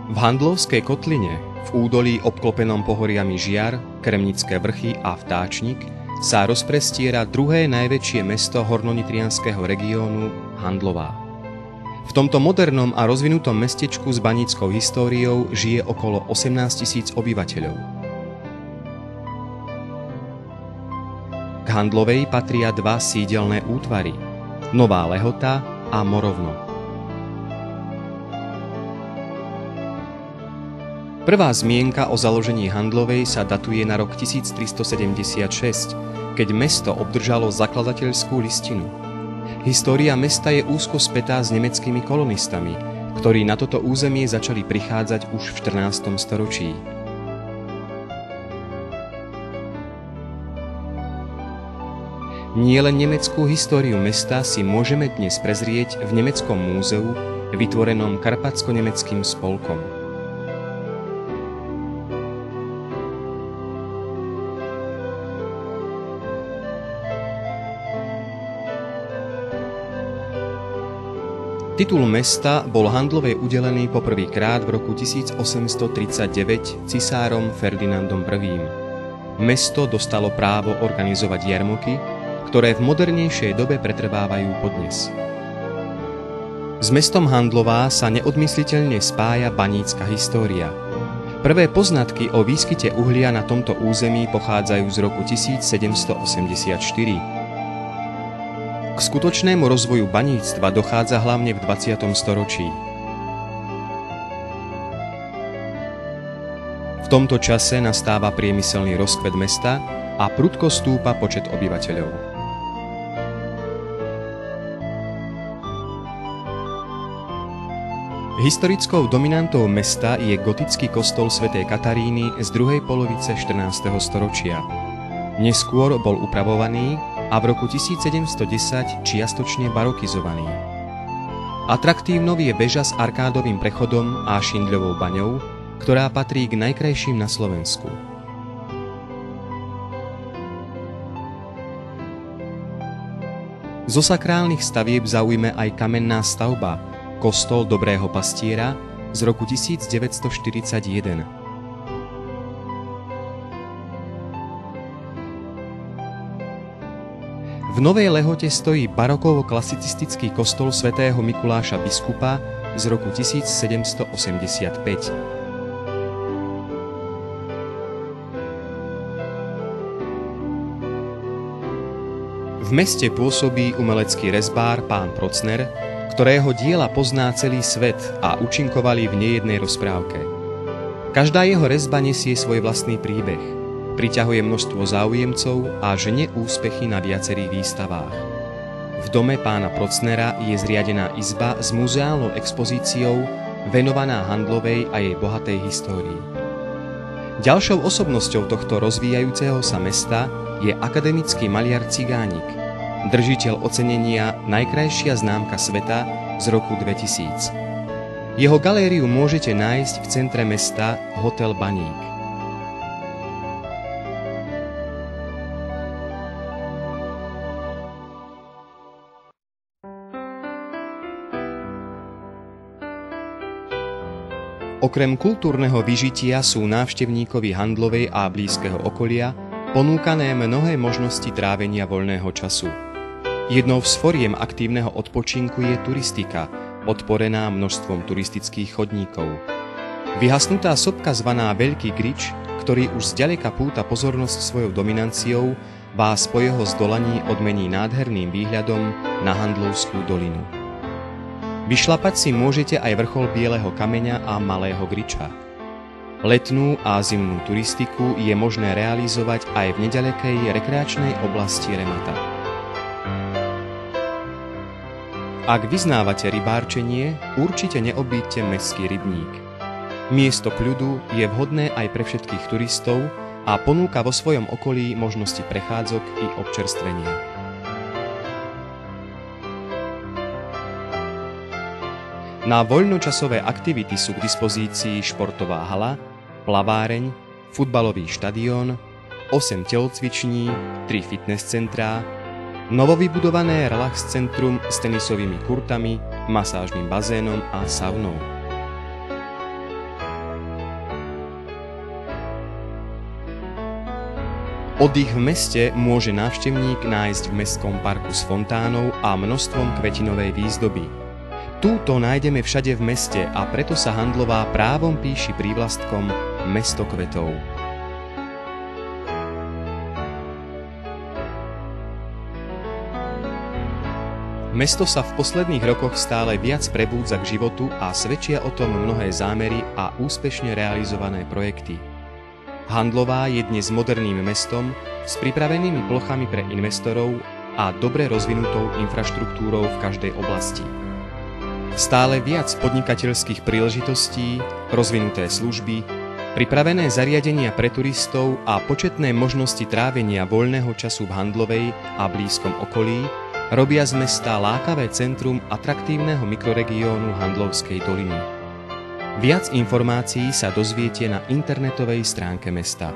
V Handlovskej kotline, v údolí obklopenom pohoriami Žiar, Kremnické vrchy a Vtáčnik sa rozprestiera druhé najväčšie mesto hornonitrianskeho regiónu Handlová. V tomto modernom a rozvinutom mestečku s baníckou históriou žije okolo 18 000 obyvateľov. K Handlovej patria dva sídelné útvary – Nová Lehota a Morovno. Prvá zmienka o založení Handlovej sa datuje na rok 1376, keď mesto obdržalo zakladateľskú listinu. História mesta je úzko spätá s nemeckými kolonistami, ktorí na toto územie začali prichádzať už v 14. storočí. Nielen nemeckú históriu mesta si môžeme dnes prezrieť v Nemeckom múzeu, vytvorenom Karpatsko-nemeckým spolkom. Titul mesta bol Handlovej udelený poprvýkrát v roku 1839 cisárom Ferdinandom I. Mesto dostalo právo organizovať jarmoky, ktoré v modernejšej dobe pretrvávajú podnes. S mestom Handlová sa neodmysliteľne spája banícka história. Prvé poznatky o výskyte uhlia na tomto území pochádzajú z roku 1784. K skutočnému rozvoju baníctva dochádza hlavne v 20. storočí. V tomto čase nastáva priemyselný rozkvet mesta a prudko stúpa počet obyvateľov. Historickou dominantou mesta je gotický kostol svätej Kataríny z druhej polovice 14. storočia. Neskôr bol upravovaný a v roku 1710 čiastočne barokizovaný. Atraktívnou je väža s arkádovým prechodom a Šindľovou baňou, ktorá patrí k najkrajším na Slovensku. Zo sakrálnych stavieb zaujme aj kamenná stavba, kostol Dobrého pastiera z roku 1941. V Novej Lehote stojí barokovo-klasicistický kostol svätého Mikuláša biskupa z roku 1785. V meste pôsobí umelecký rezbár pán Procner, ktorého diela pozná celý svet a účinkovali v nejednej rozprávke. Každá jeho rezba nesie svoj vlastný príbeh. Priťahuje množstvo záujemcov a žene úspechy na viacerých výstavách. V dome pána Procnera je zriadená izba s muzeálnou expozíciou venovaná Handlovej a jej bohatej histórii. Ďalšou osobnosťou tohto rozvíjajúceho sa mesta je akademický maliar Cigánik, držiteľ ocenenia Najkrajšia známka sveta z roku 2000. Jeho galériu môžete nájsť v centre mesta Hotel Baník. Okrem kultúrneho vyžitia sú návštevníkovi Handlovej a blízkeho okolia ponúkané mnohé možnosti trávenia voľného času. Jednou z foriem aktívneho odpočinku je turistika, podporená množstvom turistických chodníkov. Vyhasnutá sopka zvaná Veľký Grič, ktorý už zďaleka púta pozornosť svojou dominanciou, vás po jeho zdolaní odmení nádherným výhľadom na Handlovskú dolinu. Vyšlapať si môžete aj vrchol Bieleho kameňa a Malého Griča. Letnú a zimnú turistiku je možné realizovať aj v neďalekej rekreačnej oblasti Remata. Ak vyznávate rybárčenie, určite neobíďte mestský rybník. Miesto kľudu je vhodné aj pre všetkých turistov a ponúka vo svojom okolí možnosti prechádzok i občerstvenia. Na voľnočasové aktivity sú k dispozícii športová hala, plaváreň, futbalový štadión, 8 telocviční, 3 fitness centrá, novovybudované relax centrum s tenisovými kurtami, masážnym bazénom a saunou. Oddych v meste môže návštevník nájsť v mestskom parku s fontánou a množstvom kvetinovej výzdoby. Túto nájdeme všade v meste a preto sa Handlová právom píši prívlastkom Mesto kvetov. Mesto sa v posledných rokoch stále viac prebúdza k životu a svedčia o tom mnohé zámery a úspešne realizované projekty. Handlová je dnes moderným mestom s pripravenými plochami pre investorov a dobre rozvinutou infraštruktúrou v každej oblasti. Stále viac podnikateľských príležitostí, rozvinuté služby, pripravené zariadenia pre turistov a početné možnosti trávenia voľného času v Handlovej a blízkom okolí robia z mesta lákavé centrum atraktívneho mikroregiónu Handlovskej doliny. Viac informácií sa dozviete na internetovej stránke mesta.